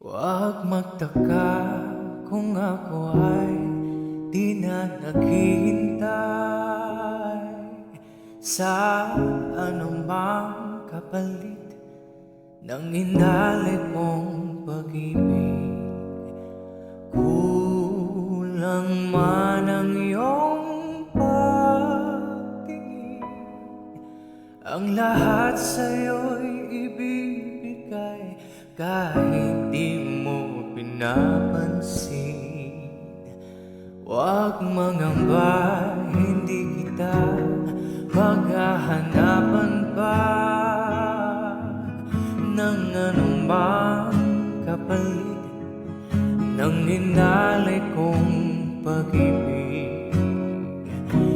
Huwag magtaka kung ako ay di na naghihintay sa anumang kapalit ng inalay kong pag-ibig. Kulang man ang iyong pagtingin, ang lahat sa'yo'y ibibigay kahit di mo pinapansin. Huwag mangamba, hindi kita maghahanapan pa ng anumang kapalit ng inalay kong pag-ibig.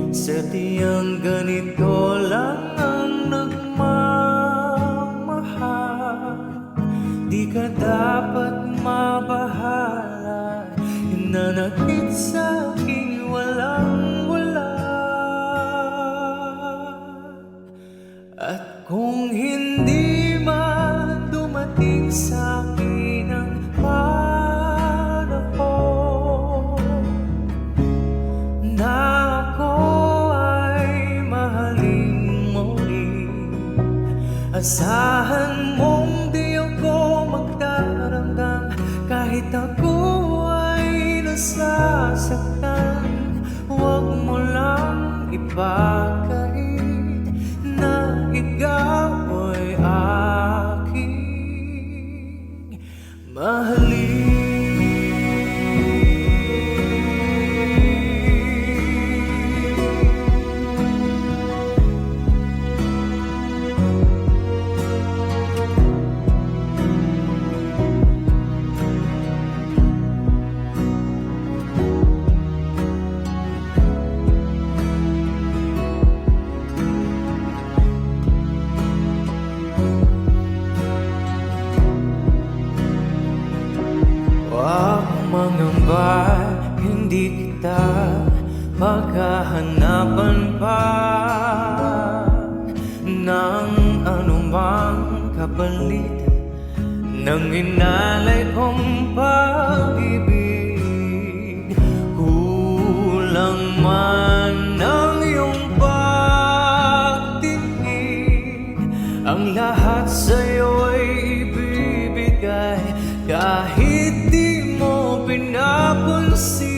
Sadyang ganito lang ang nagmamahal, di ka dapat mabahala. Nanakit sa'king walang-wala, at kung hindi man dumating sa'kin ang panahon na ako ay mahalin muli, asahan mong di ako magdaramdam kahit ako ay nasasaktan. Huwag mo lang ipakait na ikaw ay aking mahalin. Huwag mangamba, hindi kita maghahanapan pa ng anumang kapalit ng inalay kong pag-ibig. Kulang man ang iyong pagtingin, ang lahat sa'yo'y ibibigay kahit di mo pinapansin.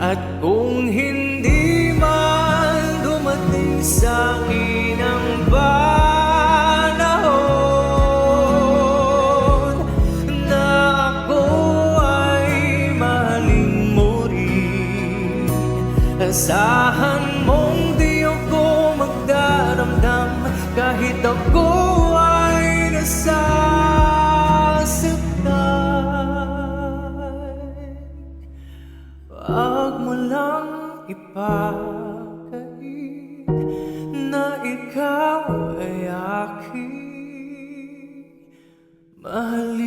At kung hindi man dumating sa'kin ang panahon na ako ay mahalin mo rin, asahan mong di ako magdaramdam kahit ako ay Huwag mo lang ipakait na ikaw ay aking mahalin.